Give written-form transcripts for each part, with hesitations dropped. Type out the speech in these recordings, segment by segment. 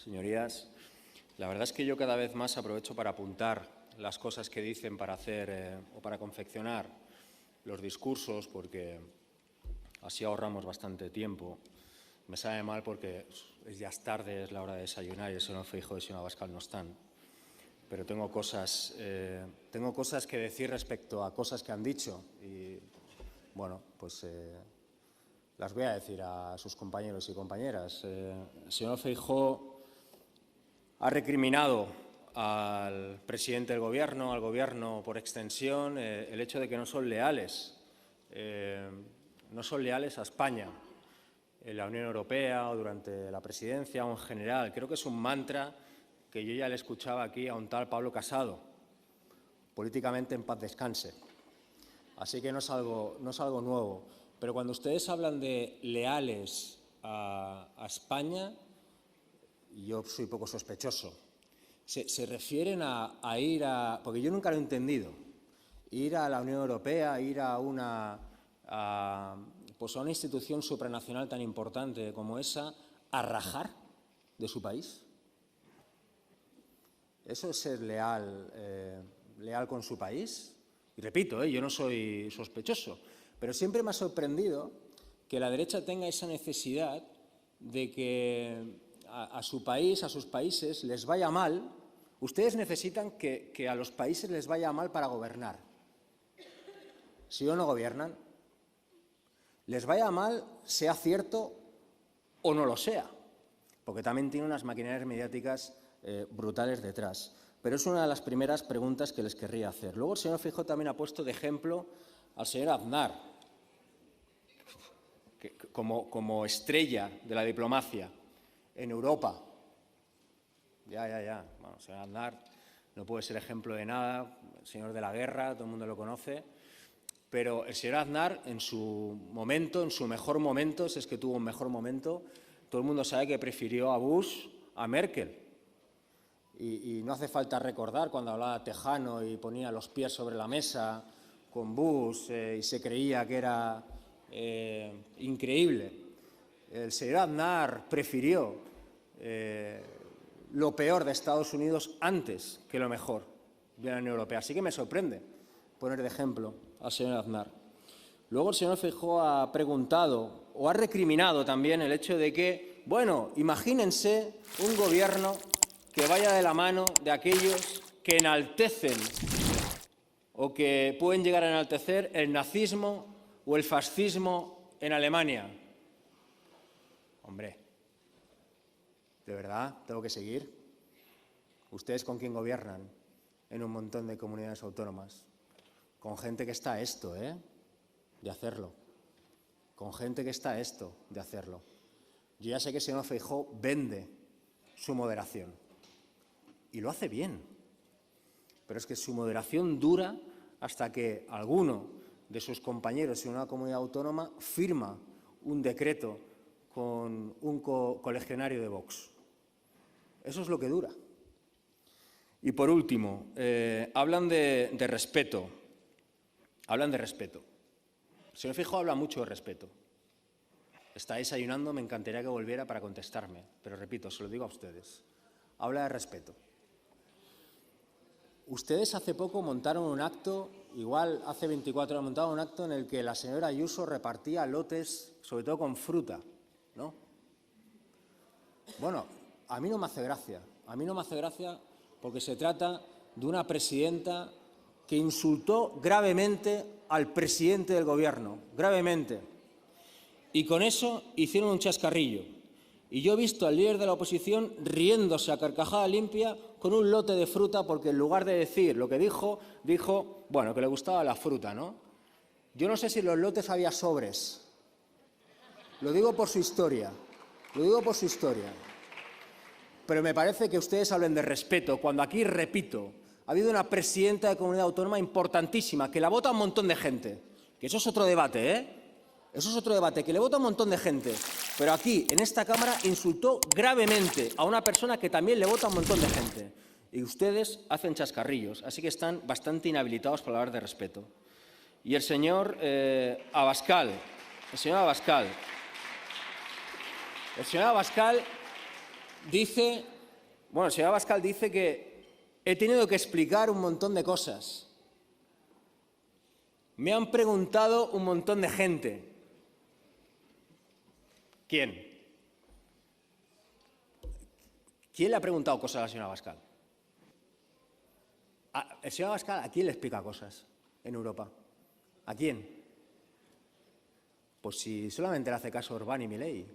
Señorías, la verdad es que yo cada vez más aprovecho para apuntar las cosas que dicen para hacer o para confeccionar los discursos, porque así ahorramos bastante tiempo. Me sabe mal porque ya es tarde, es la hora de desayunar y el señor Feijóo y el señor Abascal no están. Pero tengo cosas que decir respecto a cosas que han dicho y, bueno, pues las voy a decir a sus compañeros y compañeras. El señor Feijóo ha recriminado al presidente del Gobierno, al Gobierno por extensión, el hecho de que no son leales a España en la Unión Europea o durante la presidencia o en general. Creo que es un mantra que yo ya le escuchaba aquí a un tal Pablo Casado, políticamente en paz descanse. Así que no es algo nuevo. Pero cuando ustedes hablan de leales a España, yo soy poco sospechoso. Se refieren a ir a… Porque yo nunca lo he entendido. Ir a la Unión Europea, ir a una institución supranacional tan importante como esa, a rajar de su país. ¿Eso es ser leal con su país? Y repito, yo no soy sospechoso, pero siempre me ha sorprendido que la derecha tenga esa necesidad de que a su país, a sus países, les vaya mal. Ustedes necesitan que a los países les vaya mal para gobernar. Si o no gobiernan, les vaya mal, sea cierto o no lo sea, porque también tiene unas maquinarias mediáticas brutales detrás. Pero es una de las primeras preguntas que les querría hacer. Luego el señor Feijóo también ha puesto de ejemplo al señor Aznar, como estrella de la diplomacia en Europa. Bueno, el señor Aznar no puede ser ejemplo de nada, el señor de la guerra, todo el mundo lo conoce. Pero el señor Aznar, en su momento, en su mejor momento, si es que tuvo un mejor momento, todo el mundo sabe que prefirió a Bush a Merkel. Y no hace falta recordar cuando hablaba tejano y ponía los pies sobre la mesa con Bush y se creía que era increíble. El señor Aznar prefirió lo peor de Estados Unidos antes que lo mejor de la Unión Europea. Así que me sorprende poner de ejemplo al señor Aznar. Luego el señor Feijóo ha preguntado o ha recriminado también el hecho de que, bueno, imagínense un gobierno que vaya de la mano de aquellos que enaltecen o que pueden llegar a enaltecer el nazismo o el fascismo en Alemania. Hombre, ¿de verdad tengo que seguir? ¿Ustedes con quién gobiernan en un montón de comunidades autónomas? Con gente que está a esto, de hacerlo. Con gente que está a esto de hacerlo. Yo ya sé que el señor Feijóo vende su moderación. Y lo hace bien. Pero es que su moderación dura hasta que alguno de sus compañeros en una comunidad autónoma firma un decreto con un colegionario de Vox. Eso es lo que dura. Y por último, hablan de respeto. Hablan de respeto. El señor Feijóo habla mucho de respeto. Está desayunando, me encantaría que volviera para contestarme, pero repito, se lo digo a ustedes. Habla de respeto. Ustedes hace poco montaron un acto, igual hace 24 horas montaron un acto en el que la señora Ayuso repartía lotes, sobre todo con fruta, ¿no? Bueno, a mí no me hace gracia. A mí no me hace gracia porque se trata de una presidenta que insultó gravemente al presidente del Gobierno, gravemente. Y con eso hicieron un chascarrillo. Y yo he visto al líder de la oposición riéndose a carcajada limpia con un lote de fruta porque en lugar de decir lo que dijo, bueno, que le gustaba la fruta, ¿no? Yo no sé si en los lotes había sobres. Lo digo por su historia. Pero me parece que ustedes hablen de respeto cuando aquí, repito, ha habido una presidenta de comunidad autónoma importantísima que la vota un montón de gente. Que eso es otro debate, Eso es otro debate, que le vota un montón de gente. Pero aquí, en esta Cámara, insultó gravemente a una persona que también le vota un montón de gente. Y ustedes hacen chascarrillos, así que están bastante inhabilitados para hablar de respeto. Y el señor Abascal, dice, bueno, el señor Abascal dice que he tenido que explicar un montón de cosas. Me han preguntado un montón de gente. ¿Quién? ¿Quién le ha preguntado cosas al señor Abascal? El señor Abascal, ¿a quién le explica cosas en Europa? ¿A quién? Pues si solamente le hace caso Orbán y Milei.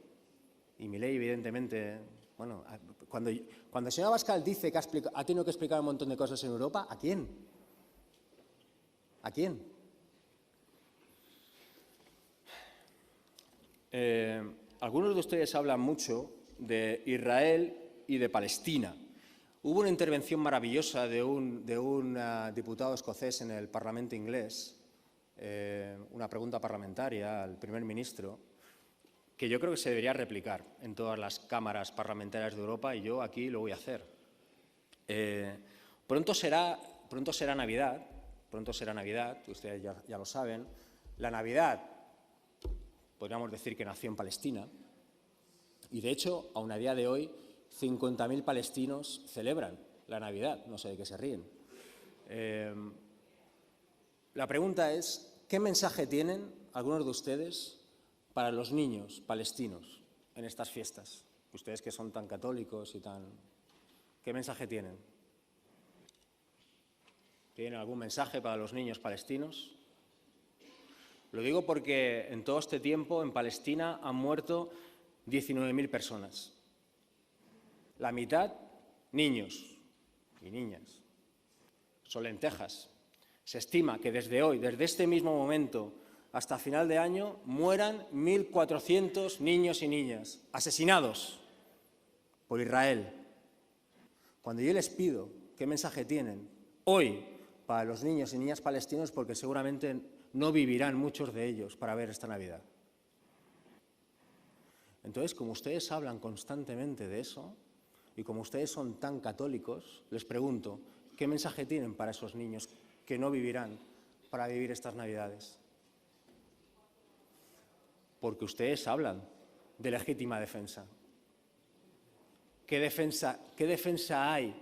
Y Milei, evidentemente, bueno, cuando el señor Abascal dice que ha tenido que explicar un montón de cosas en Europa, ¿a quién? ¿A quién? Algunos de ustedes hablan mucho de Israel y de Palestina. Hubo una intervención maravillosa de un diputado escocés en el Parlamento inglés, una pregunta parlamentaria al primer ministro, que yo creo que se debería replicar en todas las cámaras parlamentarias de Europa, y yo aquí lo voy a hacer. Pronto será Navidad, ustedes ya lo saben. La Navidad, podríamos decir que nació en Palestina, y de hecho, aún a día de hoy, 50.000 palestinos celebran la Navidad, no sé de qué se ríen. La pregunta es, ¿qué mensaje tienen algunos de ustedes para los niños palestinos en estas fiestas? Ustedes que son tan católicos y tan... ¿Qué mensaje tienen? ¿Tienen algún mensaje para los niños palestinos? Lo digo porque en todo este tiempo en Palestina han muerto 19.000 personas. La mitad, niños y niñas. Son lentejas. Se estima que desde hoy, desde este mismo momento hasta final de año, mueran 1.400 niños y niñas asesinados por Israel. Cuando yo les pido qué mensaje tienen hoy para los niños y niñas palestinos, porque seguramente no vivirán muchos de ellos para ver esta Navidad. Entonces, como ustedes hablan constantemente de eso, y como ustedes son tan católicos, les pregunto, ¿qué mensaje tienen para esos niños que no vivirán para vivir estas Navidades? Porque ustedes hablan de legítima defensa. ¿Qué defensa hay?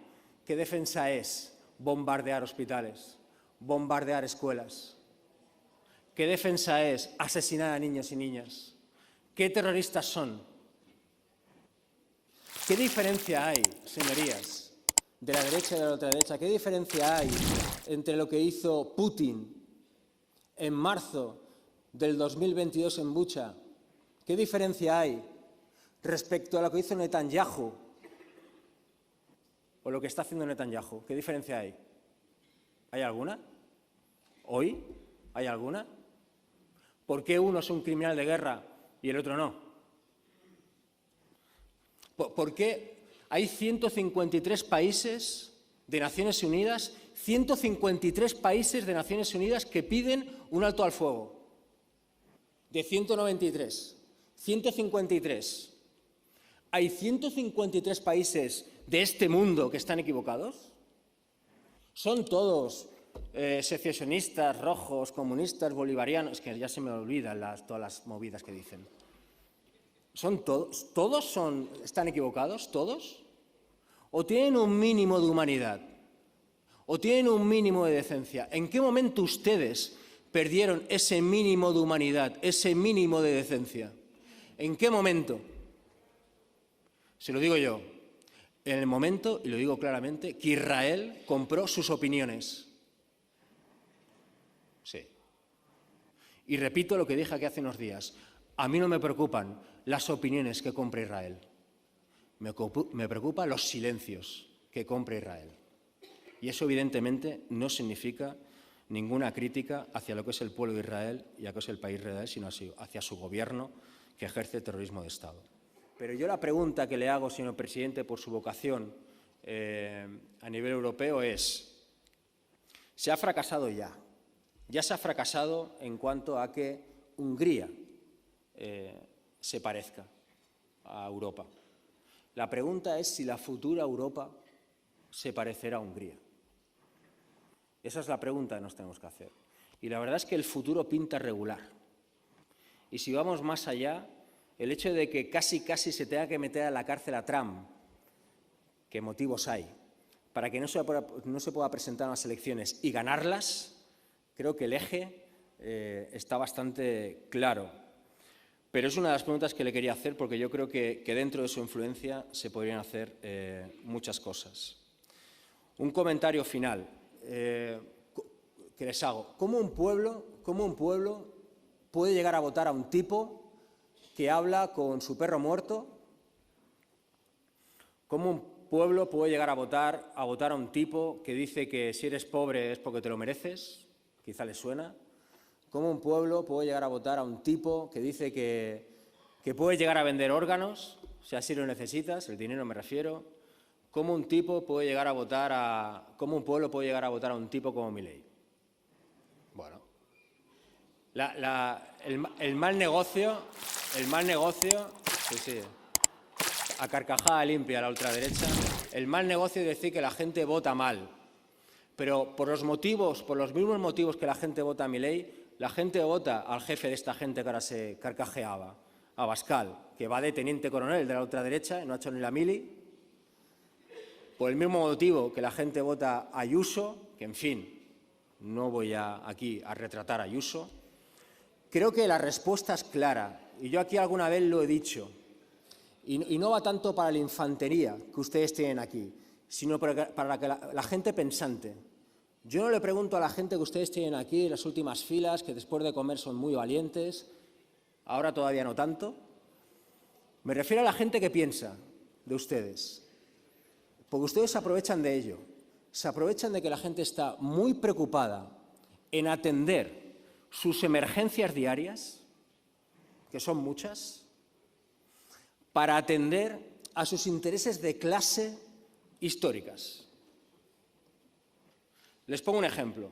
¿Qué defensa es bombardear hospitales, bombardear escuelas? ¿Qué defensa es asesinar a niños y niñas? ¿Qué terroristas son? ¿Qué diferencia hay, señorías, de la derecha y de la ultraderecha? ¿Qué diferencia hay entre lo que hizo Putin en marzo del 2022 en Bucha? ¿Qué diferencia hay respecto a lo que hizo Netanyahu o lo que está haciendo Netanyahu? ¿Qué diferencia hay? ¿Hay alguna? ¿Hoy? ¿Hay alguna? ¿Por qué uno es un criminal de guerra y el otro no? ¿Por qué hay 153 países de Naciones Unidas, 153 países de Naciones Unidas que piden un alto al fuego? De 193, 153. ¿Hay 153 países de este mundo que están equivocados? ¿Son todos secesionistas, rojos, comunistas, bolivarianos? Es que ya se me olvidan todas las movidas que dicen. ¿Son todos? ¿Todos están equivocados? ¿Todos? ¿O tienen un mínimo de humanidad? ¿O tienen un mínimo de decencia? ¿En qué momento ustedes perdieron ese mínimo de humanidad, ese mínimo de decencia? ¿En qué momento? Se lo digo yo. En el momento, y lo digo claramente, que Israel compró sus opiniones. Sí. Y repito lo que dije aquí hace unos días. A mí no me preocupan las opiniones que compra Israel. Me preocupan los silencios que compra Israel. Y eso, evidentemente, no significa ninguna crítica hacia lo que es el pueblo de Israel y a lo que es el país de Israel, sino hacia su gobierno que ejerce terrorismo de Estado. Pero yo la pregunta que le hago, señor presidente, por su vocación a nivel europeo es, ¿se ha fracasado ya? Ya se ha fracasado en cuanto a que Hungría se parezca a Europa. La pregunta es si la futura Europa se parecerá a Hungría. Esa es la pregunta que nos tenemos que hacer. Y la verdad es que el futuro pinta regular. Y si vamos más allá, el hecho de que casi se tenga que meter a la cárcel a Trump que motivos hay para que no se pueda presentar a las elecciones y ganarlas, creo que el eje está bastante claro. Pero es una de las preguntas que le quería hacer porque yo creo que dentro de su influencia se podrían hacer muchas cosas. Un comentario final que les hago. ¿Cómo un pueblo puede llegar a votar a un tipo que habla con su perro muerto? ¿Cómo un pueblo puede llegar a votar a un tipo que dice que si eres pobre es porque te lo mereces? Quizá les suena. ¿Cómo un pueblo puede llegar a votar a un tipo que dice que puede llegar a vender órganos, si así lo necesitas, el dinero me refiero? ¿Cómo un pueblo puede llegar a votar a un tipo como Milei? Bueno, el mal negocio, sí, a carcajada limpia la ultraderecha, el mal negocio es decir que la gente vota mal, pero por los mismos motivos que la gente vota a Milei, la gente vota al jefe de esta gente que ahora se carcajeaba, a Abascal, que va de teniente coronel de la ultraderecha y no ha hecho ni la mili. Por el mismo motivo que la gente vota a Ayuso, que en fin, no voy aquí a retratar a Ayuso. Creo que la respuesta es clara, y yo aquí alguna vez lo he dicho, y no va tanto para la infantería que ustedes tienen aquí, sino para la gente pensante. Yo no le pregunto a la gente que ustedes tienen aquí en las últimas filas, que después de comer son muy valientes, ahora todavía no tanto. Me refiero a la gente que piensa de ustedes, porque ustedes se aprovechan de ello, se aprovechan de que la gente está muy preocupada en atender sus emergencias diarias, que son muchas, para atender a sus intereses de clase históricas. Les pongo un ejemplo.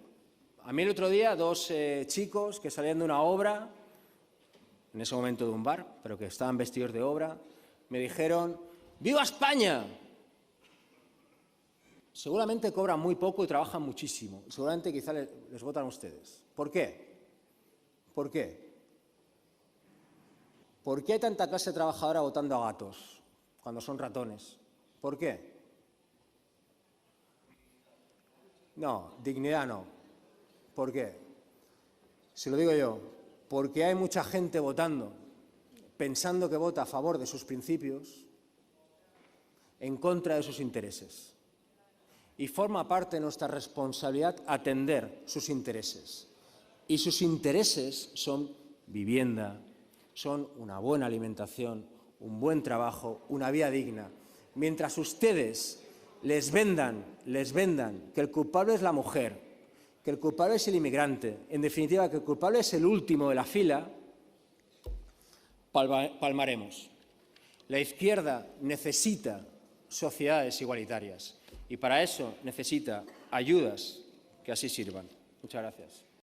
A mí el otro día dos chicos que salían de una obra, en ese momento de un bar, pero que estaban vestidos de obra, me dijeron: ¡Viva España! Seguramente cobran muy poco y trabajan muchísimo. Seguramente quizá les votan a ustedes. ¿Por qué? ¿Por qué? ¿Por qué hay tanta clase trabajadora votando a gatos cuando son ratones? ¿Por qué? No, dignidad no. ¿Por qué? Se lo digo yo. Porque hay mucha gente votando, pensando que vota a favor de sus principios, en contra de sus intereses. Y forma parte de nuestra responsabilidad atender sus intereses. Y sus intereses son vivienda, son una buena alimentación, un buen trabajo, una vida digna. Mientras ustedes les vendan que el culpable es la mujer, que el culpable es el inmigrante, en definitiva que el culpable es el último de la fila, palmaremos. La izquierda necesita sociedades igualitarias y para eso necesita ayudas que así sirvan. Muchas gracias.